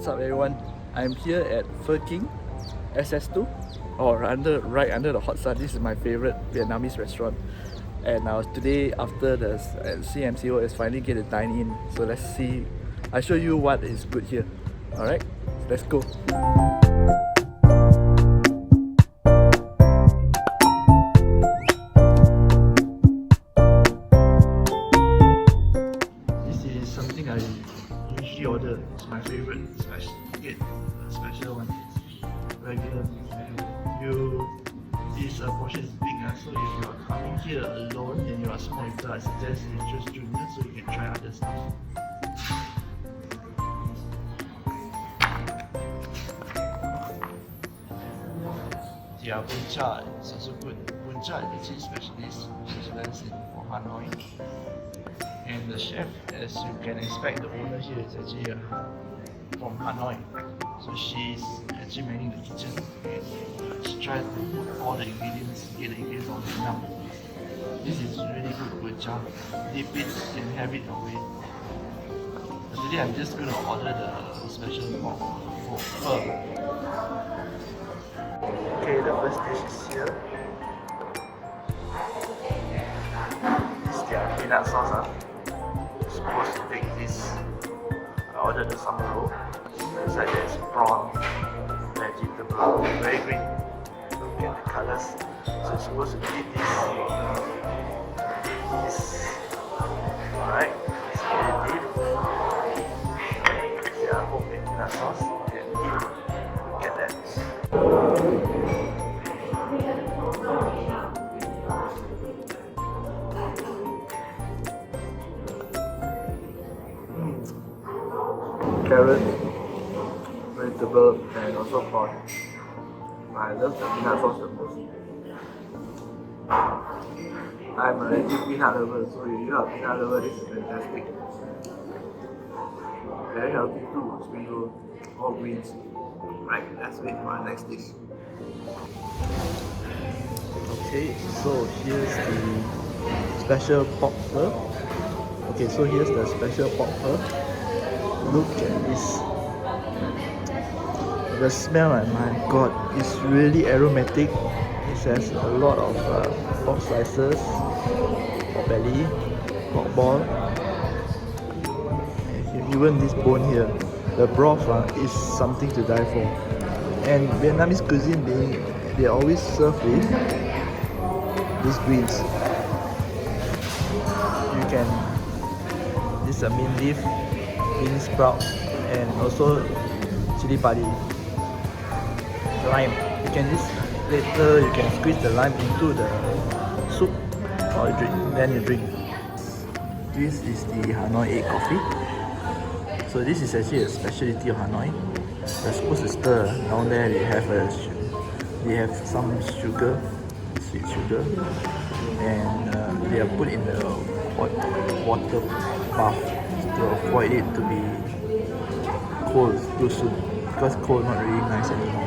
What's up everyone? I'm here at Pho King, SS2, or right under the hot sun. This is my favorite Vietnamese restaurant. And today after the CMCO is finally get to dine in. So let's see, I'll show you what is good here. Alright, let's go. This is something I usually order. It's my favorite. Special one. Regular. This portion is big, so if you are coming here alone and you are small eater, I suggest you choose junior so you can try other stuff. Their bun cha is also good. Bun cha is the cheese specialist, specialized for Hanoi. And the chef, as you can expect, the owner here is actually from Hanoi. So she's actually manning the kitchen and she tries to put all the ingredients, get the ingredients on enough. This is really good bun cha. Dip it and have it away. But today I'm just going to order the special pork for Pho. Okay, the first dish is here. This is their peanut sauce. You're supposed to take this. I ordered the summer roll. Inside there is prawn, vegetable, very green. Look at the colors. So you're supposed to eat this. Alright, let's get it deep. Their homemade peanut sauce and look at that. Carrot, vegetable, and also prawn. I love the peanut sauce the most. I'm a legit peanut lover, so if you are a peanut lover, this is fantastic. Very healthy too, spring roll, all greens. Right, let's wait for our next dish. Okay, so here's the special pork pho. Okay, so here's the special pork pho. Look at this. The smell, my god, it's really aromatic. It has a lot of pork slices, pork belly, pork ball, and even this bone here. The broth is something to die for. And Vietnamese cuisine, they always serve with these greens. This is a mint leaf, bean sprout, and also chili padi. Lime. You can squeeze the lime into the soup or then you drink. This is the Hanoi egg coffee. So this is actually a specialty of Hanoi. They're supposed to stir. Down there they have some sugar, sweet sugar, and they are put in the water bath to avoid it to be cold too soon, because cold not really nice anymore.